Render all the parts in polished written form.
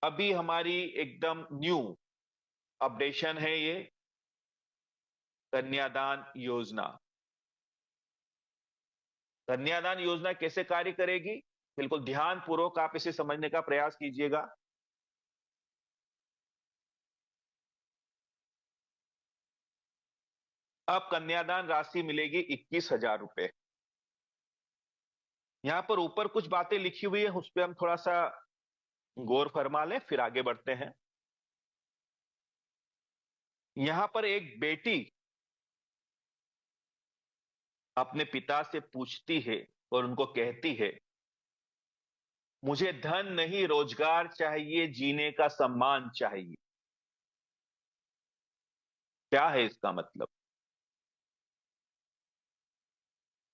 अभी हमारी एकदम न्यू अपडेशन है ये कन्यादान योजना। कन्यादान योजना कैसे कार्य करेगी, बिल्कुल ध्यान पूर्वक आप इसे समझने का प्रयास कीजिएगा। अब कन्यादान राशि मिलेगी 21,000 रुपए। यहां पर ऊपर कुछ बातें लिखी हुई है, उस पर हम थोड़ा सा गौर फरमा लें, फिर आगे बढ़ते हैं। यहां पर एक बेटी अपने पिता से पूछती है और उनको कहती है, मुझे धन नहीं रोजगार चाहिए, जीने का सम्मान चाहिए। क्या है इसका मतलब?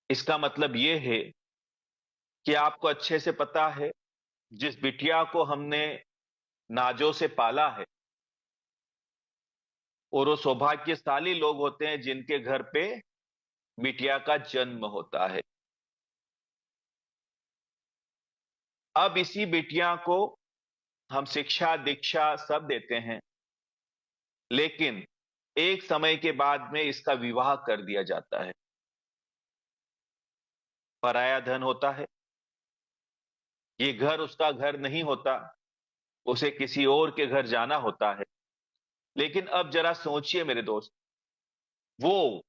इसका मतलब यह है कि आपको अच्छे से पता है, जिस बिटिया को हमने नाजों से पाला है, और वो सौभाग्यशाली लोग होते हैं जिनके घर पे बिटिया का जन्म होता है। अब इसी बिटिया को हम शिक्षा दीक्षा सब देते हैं, लेकिन एक समय के बाद में इसका विवाह कर दिया जाता है। पराया धन होता है, ये घर उसका घर नहीं होता, उसे किसी और के घर जाना होता है। लेकिन अब जरा सोचिए मेरे दोस्त, वो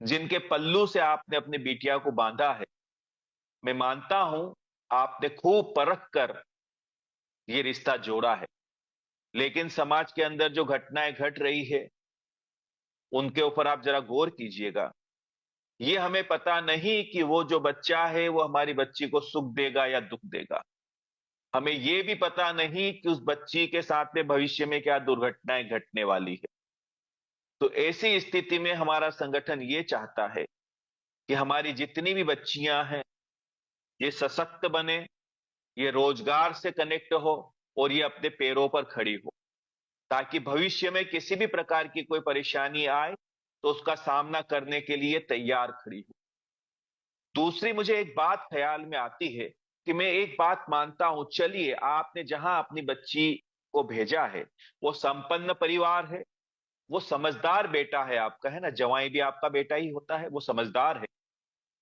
जिनके पल्लू से आपने अपनी बिटिया को बांधा है, मैं मानता हूं आपने खूब परख कर ये रिश्ता जोड़ा है, लेकिन समाज के अंदर जो घटनाएं घट रही है उनके ऊपर आप जरा गौर कीजिएगा। ये हमें पता नहीं कि वो जो बच्चा है वो हमारी बच्ची को सुख देगा या दुख देगा। हमें ये भी पता नहीं कि उस बच्ची के साथ में भविष्य में क्या दुर्घटनाएं घटने वाली है। तो ऐसी स्थिति में हमारा संगठन ये चाहता है कि हमारी जितनी भी बच्चियां हैं ये सशक्त बने, ये रोजगार से कनेक्ट हो और ये अपने पैरों पर खड़ी हो, ताकि भविष्य में किसी भी प्रकार की कोई परेशानी आए तो उसका सामना करने के लिए तैयार खड़ी हो। दूसरी मुझे एक बात ख्याल में आती है कि मैं एक बात मानता हूं, चलिए आपने जहां अपनी बच्ची को भेजा है वो संपन्न परिवार है, वो समझदार बेटा है आपका, है ना, जवाई भी आपका बेटा ही होता है, वो समझदार है।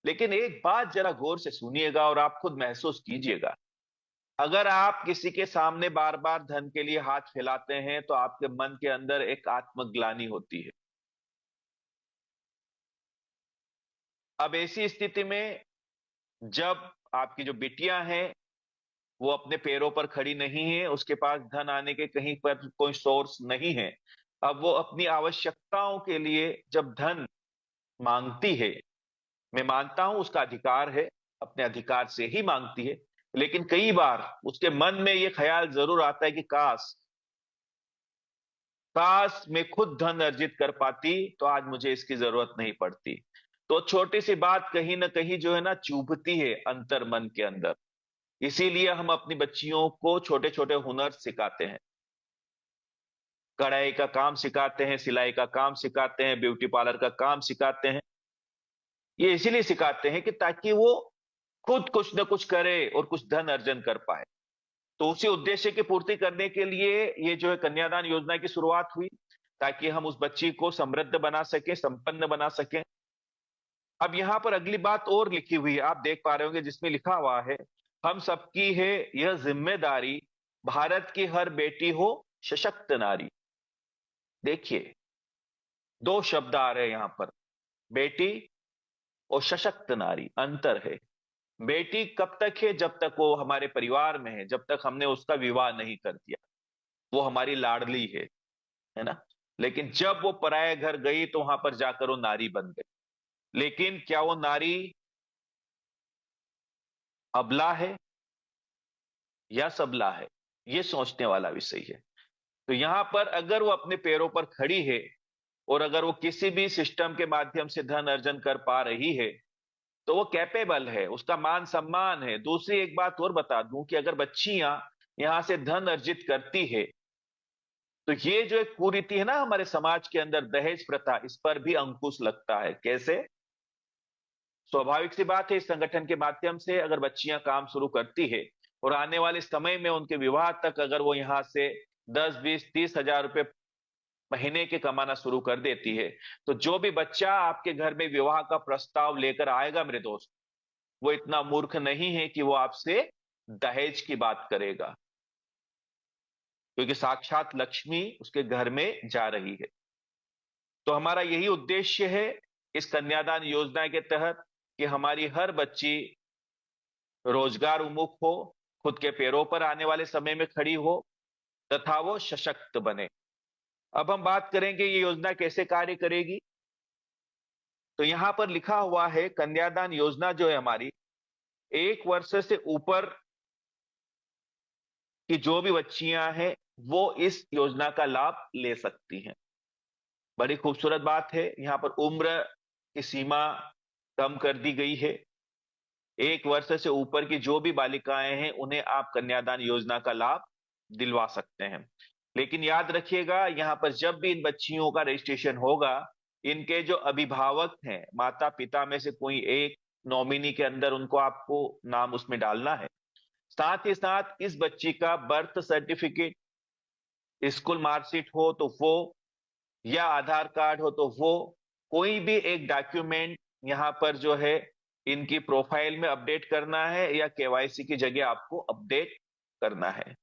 लेकिन एक बात जरा गौर से सुनिएगा और आप खुद महसूस कीजिएगा, अगर आप किसी के सामने बार बार धन के लिए हाथ फैलाते हैं तो आपके मन के अंदर एक आत्मग्लानि होती है। अब ऐसी स्थिति में जब आपकी जो बिटियां हैं वो अपने पैरों पर खड़ी नहीं है, उसके पास धन आने के कहीं पर कोई सोर्स नहीं है, अब वो अपनी आवश्यकताओं के लिए जब धन मांगती है, मैं मानता हूं उसका अधिकार है, अपने अधिकार से ही मांगती है। लेकिन कई बार उसके मन में ये ख्याल जरूर आता है कि काश काश मैं खुद धन अर्जित कर पाती तो आज मुझे इसकी जरूरत नहीं पड़ती। तो छोटी सी बात कहीं ना कहीं जो है ना चुभती है अंतर मन के अंदर। इसीलिए हम अपनी बच्चियों को छोटे छोटे हुनर सिखाते हैं, कढ़ाई का काम सिखाते हैं, सिलाई का काम सिखाते हैं, ब्यूटी पार्लर का काम सिखाते हैं। ये इसीलिए सिखाते हैं कि ताकि वो खुद कुछ न कुछ करे और कुछ धन अर्जन कर पाए। तो उसी उद्देश्य की पूर्ति करने के लिए ये जो है कन्यादान योजना की शुरुआत हुई, ताकि हम उस बच्ची को समृद्ध बना सके, संपन्न बना सके। अब यहां पर अगली बात और लिखी हुई है, आप देख पा रहे होंगे, जिसमें लिखा हुआ है, हम सबकी है यह जिम्मेदारी, भारत की हर बेटी हो सशक्त नारी। देखिए, दो शब्द आ रहे हैं यहां पर, बेटी और सशक्त नारी, अंतर है। बेटी कब तक है? जब तक वो हमारे परिवार में है, जब तक हमने उसका विवाह नहीं कर दिया, वो हमारी लाडली है ना। लेकिन जब वो पराये घर गई तो वहां पर जाकर वो नारी बन गई। लेकिन क्या वो नारी अबला है या सबला है, ये सोचने वाला विषय है। तो यहां पर अगर वो अपने पैरों पर खड़ी है और अगर वो किसी भी सिस्टम के माध्यम से धन अर्जन कर पा रही है तो वो कैपेबल है, उसका मान सम्मान है। दूसरी एक बात और बता दूं कि अगर बच्चियां यहां से धन अर्जित करती है तो ये जो एक कुरीति है ना हमारे समाज के अंदर, दहेज प्रथा, इस पर भी अंकुश लगता है। कैसे? स्वाभाविक सी बात है, इस संगठन के माध्यम से अगर बच्चियां काम शुरू करती है और आने वाले समय में उनके विवाह तक अगर वो यहां से 10, 20, 30 हजार रुपए महीने के कमाना शुरू कर देती है, तो जो भी बच्चा आपके घर में विवाह का प्रस्ताव लेकर आएगा मेरे दोस्त, वो इतना मूर्ख नहीं है कि वो आपसे दहेज की बात करेगा, क्योंकि साक्षात लक्ष्मी उसके घर में जा रही है। तो हमारा यही उद्देश्य है इस कन्यादान योजना के तहत कि हमारी हर बच्ची रोजगार उन्मुख हो, खुद के पैरों पर आने वाले समय में खड़ी हो तथा वो सशक्त बने। अब हम बात करेंगे ये योजना कैसे कार्य करेगी। तो यहां पर लिखा हुआ है कन्यादान योजना जो है हमारी 1 वर्ष से ऊपर की जो भी बच्चियां हैं वो इस योजना का लाभ ले सकती हैं। बड़ी खूबसूरत बात है, यहां पर उम्र की सीमा कम कर दी गई है। 1 वर्ष से ऊपर की जो भी बालिकाएं हैं उन्हें आप कन्यादान योजना का लाभ दिलवा सकते हैं। लेकिन याद रखिएगा, यहां पर जब भी इन बच्चियों का रजिस्ट्रेशन होगा, इनके जो अभिभावक हैं, माता पिता में से कोई एक नॉमिनी के अंदर उनको आपको नाम उसमें डालना है। साथ ही साथ इस बच्ची का बर्थ सर्टिफिकेट, स्कूल मार्कशीट हो तो वो, या आधार कार्ड हो तो वो, कोई भी एक डॉक्यूमेंट यहां पर जो है इनकी प्रोफाइल में अपडेट करना है या केवाईसी की जगह आपको अपडेट करना है।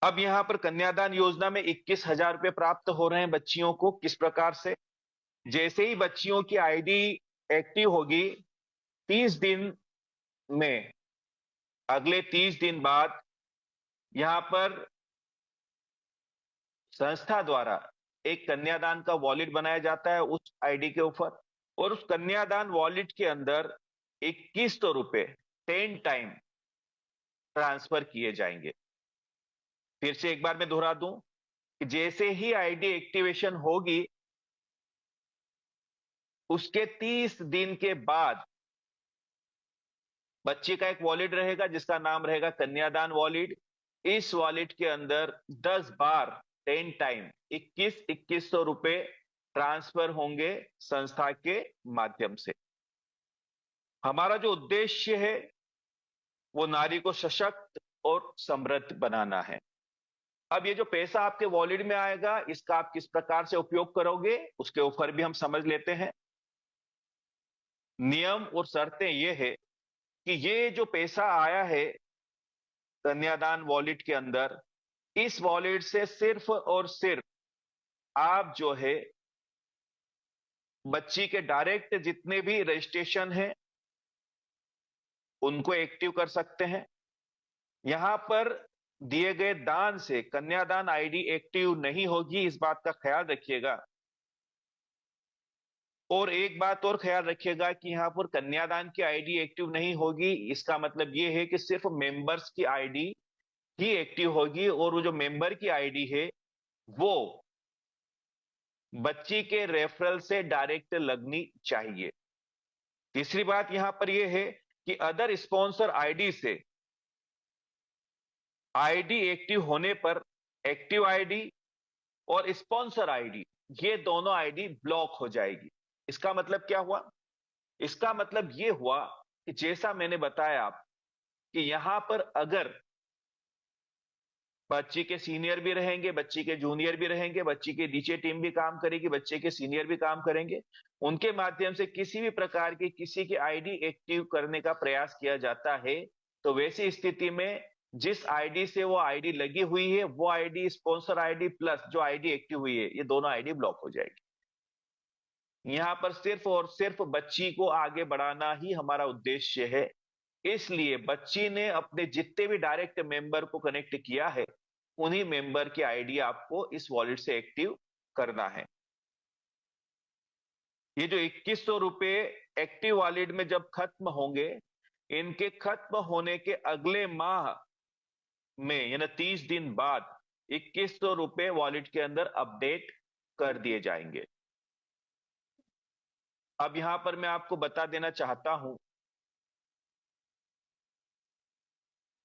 अब यहां पर कन्यादान योजना में 21 हजार रुपए प्राप्त हो रहे हैं बच्चियों को। किस प्रकार से? जैसे ही बच्चियों की आईडी एक्टिव होगी, 30 दिन में, अगले 30 दिन बाद यहां पर संस्था द्वारा एक कन्यादान का वॉलेट बनाया जाता है उस आईडी के ऊपर, और उस कन्यादान वॉलेट के अंदर 2100 रुपए 10 टाइम ट्रांसफर किए जाएंगे। फिर से एक बार मैं दोहरा दूं कि जैसे ही आईडी एक्टिवेशन होगी, उसके 30 दिन के बाद बच्चे का एक वॉलेट रहेगा जिसका नाम रहेगा कन्यादान वॉलेट। इस वॉलेट के अंदर 10 बार 10 टाइम 2100 रुपए ट्रांसफर होंगे संस्था के माध्यम से। हमारा जो उद्देश्य है वो नारी को सशक्त और समृद्ध बनाना है। अब ये जो पैसा आपके वॉलेट में आएगा, इसका आप किस प्रकार से उपयोग करोगे उसके ऊपर भी हम समझ लेते हैं। नियम और शर्तें ये है कि ये जो पैसा आया है कन्यादान वॉलेट के अंदर, इस वॉलेट से सिर्फ और सिर्फ आप जो है बच्ची के डायरेक्ट जितने भी रजिस्ट्रेशन हैं उनको एक्टिव कर सकते हैं। यहां पर दिए गए दान से कन्यादान आईडी एक्टिव नहीं होगी, इस बात का ख्याल रखिएगा। और एक बात और ख्याल रखिएगा कि यहां पर कन्यादान की आईडी एक्टिव नहीं होगी, इसका मतलब यह है कि सिर्फ मेंबर्स की आईडी ही एक्टिव होगी, और वो जो मेंबर की आईडी है वो बच्ची के रेफरल से डायरेक्ट लगनी चाहिए। तीसरी बात यहां पर यह है कि अदर स्पॉन्सर आईडी से आईडी एक्टिव होने पर एक्टिव आईडी और स्पॉन्सर आईडी, ये दोनों आईडी ब्लॉक हो जाएगी। इसका मतलब क्या हुआ? इसका मतलब यह हुआ कि जैसा मैंने बताया आप कि यहां पर अगर बच्ची के सीनियर भी रहेंगे, बच्ची के जूनियर भी रहेंगे, बच्ची के नीचे टीम भी काम करेगी, बच्चे के सीनियर भी काम करेंगे, उनके माध्यम से किसी भी प्रकार की किसी की आईडी एक्टिव करने का प्रयास किया जाता है, तो वैसी स्थिति में जिस आईडी से वो आईडी लगी हुई है वो आईडी, स्पॉन्सर आईडी प्लस जो आईडी एक्टिव हुई है, ये दोनों आईडी ब्लॉक हो जाएगी। यहां पर सिर्फ और सिर्फ बच्ची को आगे बढ़ाना ही हमारा उद्देश्य है। इसलिए बच्ची ने अपने जितने भी डायरेक्ट मेंबर को कनेक्ट किया है, उन्हीं मेंबर की आईडी आपको इस वॉलेट से एक्टिव करना है। ये जो 2100 रुपए एक्टिव वॉलेट में जब खत्म होंगे, इनके खत्म होने के अगले माह में यानी 30 दिन बाद 2100 रुपए वॉलेट के अंदर अपडेट कर दिए जाएंगे। अब यहां पर मैं आपको बता देना चाहता हूं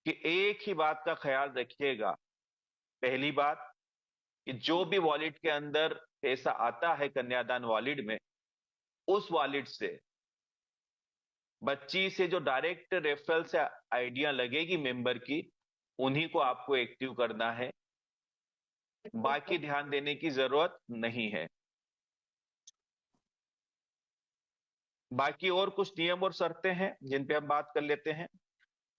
कि एक ही बात का ख्याल रखिएगा। पहली बात कि जो भी वॉलेट के अंदर पैसा आता है कन्यादान वॉलेट में, उस वॉलेट से बच्ची से जो डायरेक्ट रेफरल से आइडिया लगेगी मेंबर की, उन्हीं को आपको एक्टिव करना है, बाकी ध्यान देने की जरूरत नहीं है। बाकी और कुछ नियम और शर्तें हैं जिन पे हम बात कर लेते हैं।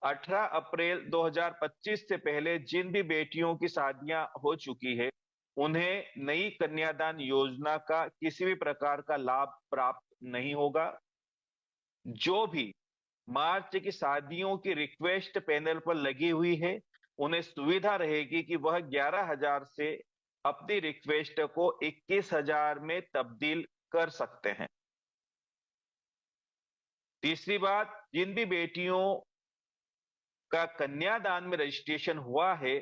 18 अप्रैल 2025 से पहले जिन भी बेटियों की शादियां हो चुकी है, उन्हें नई कन्यादान योजना का किसी भी प्रकार का लाभ प्राप्त नहीं होगा। जो भी मार्च की शादियों की रिक्वेस्ट पैनल पर लगी हुई है, उन्हें सुविधा रहेगी कि वह 11,000 से अपनी रिक्वेस्ट को 21,000 में तब्दील कर सकते हैं। तीसरी बात, जिन भी बेटियों का कन्यादान में रजिस्ट्रेशन हुआ है,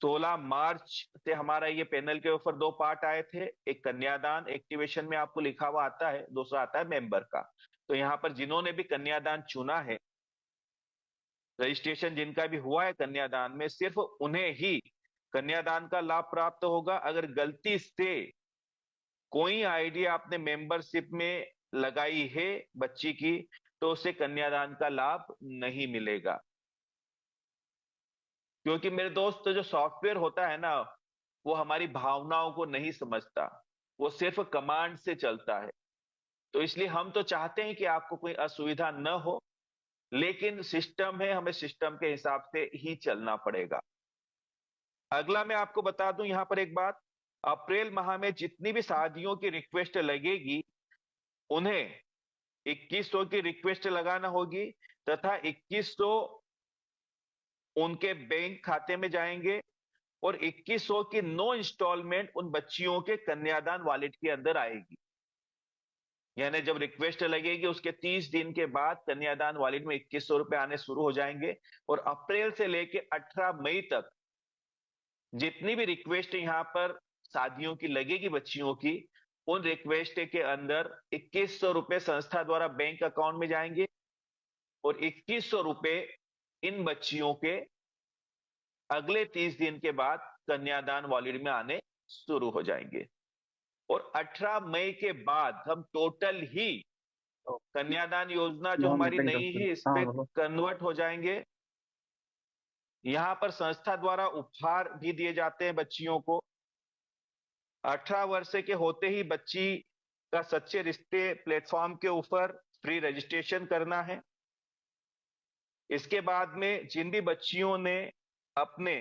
16 मार्च से हमारा ये पैनल के ऊपर दो पार्ट आए थे। एक कन्यादान एक्टिवेशन में आपको लिखा हुआ आता है, दूसरा आता है मेंबर का। तो यहां पर जिन्होंने भी कन्यादान चुना है, रजिस्ट्रेशन जिनका भी हुआ है कन्यादान में, सिर्फ उन्हें ही कन्यादान का लाभ प्राप्त होगा। अगर गलती से कोई आइडिया आपने मेंबरशिप में लगाई है बच्ची की, तो उसे कन्यादान का लाभ नहीं मिलेगा। क्योंकि मेरे दोस्त, जो सॉफ्टवेयर होता है ना, वो हमारी भावनाओं को नहीं समझता, वो सिर्फ कमांड से चलता है। तो इसलिए हम तो चाहते हैं कि आपको कोई असुविधा न हो, लेकिन सिस्टम है, हमें सिस्टम के हिसाब से ही चलना पड़ेगा। अगला मैं आपको बता दूं यहां पर एक बात, अप्रैल माह में जितनी भी शादियों की रिक्वेस्ट लगेगी, उन्हें 2100 की रिक्वेस्ट लगाना होगी, तथा 2100 उनके बैंक खाते में जाएंगे, और 2100 की 9 इंस्टॉलमेंट उन बच्चियों के कन्यादान वॉलेट के अंदर आएगी। यानी जब रिक्वेस्ट लगेगी उसके 30 दिन के बाद कन्यादान वॉलेट में 2100 रुपए आने शुरू हो जाएंगे। और अप्रैल से लेके 18 मई तक जितनी भी रिक्वेस्ट यहां पर शादियों की लगेगी बच्चियों की, उन रिक्वेस्ट के अंदर 2100 रुपए संस्था द्वारा बैंक अकाउंट में जाएंगे, और 2100 रुपए इन बच्चियों के अगले 30 दिन के बाद कन्यादान वॉलेट में आने शुरू हो जाएंगे। और 18 मई के बाद हम टोटल ही कन्यादान योजना जो हमारी नई है, इस पे हाँ, कन्वर्ट हो जाएंगे। यहां पर संस्था द्वारा उपहार भी दिए जाते हैं बच्चियों को। 18 वर्ष के होते ही बच्ची का सच्चे रिश्ते प्लेटफॉर्म के ऊपर फ्री रजिस्ट्रेशन करना है। इसके बाद में जिन भी बच्चियों ने अपने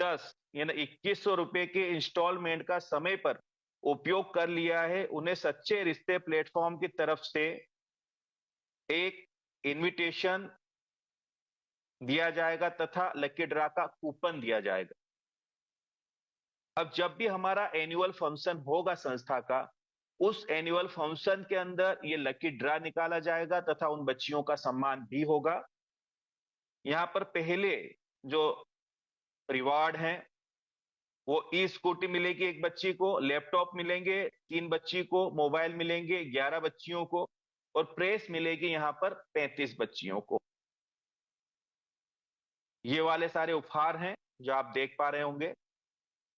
10 यानी 2100 रुपए के इंस्टॉलमेंट का समय पर उपयोग कर लिया है, उन्हें सच्चे रिश्ते प्लेटफॉर्म की तरफ से एक इनविटेशन दिया जाएगा तथा लकी ड्रा का कूपन दिया जाएगा। अब जब भी हमारा एनुअल फंक्शन होगा संस्था का, उस एनुअल फंक्शन के अंदर ये लकी ड्रा निकाला जाएगा तथा उन बच्चियों का सम्मान भी होगा। यहां पर पहले जो रिवार्ड है, वो ई स्कूटी मिलेगी एक बच्ची को, लैपटॉप मिलेंगे 3 बच्ची को, मोबाइल मिलेंगे 11 बच्चियों को, और प्रेस मिलेगी यहां पर 35 बच्चियों को। ये वाले सारे उपहार हैं जो आप देख पा रहे होंगे।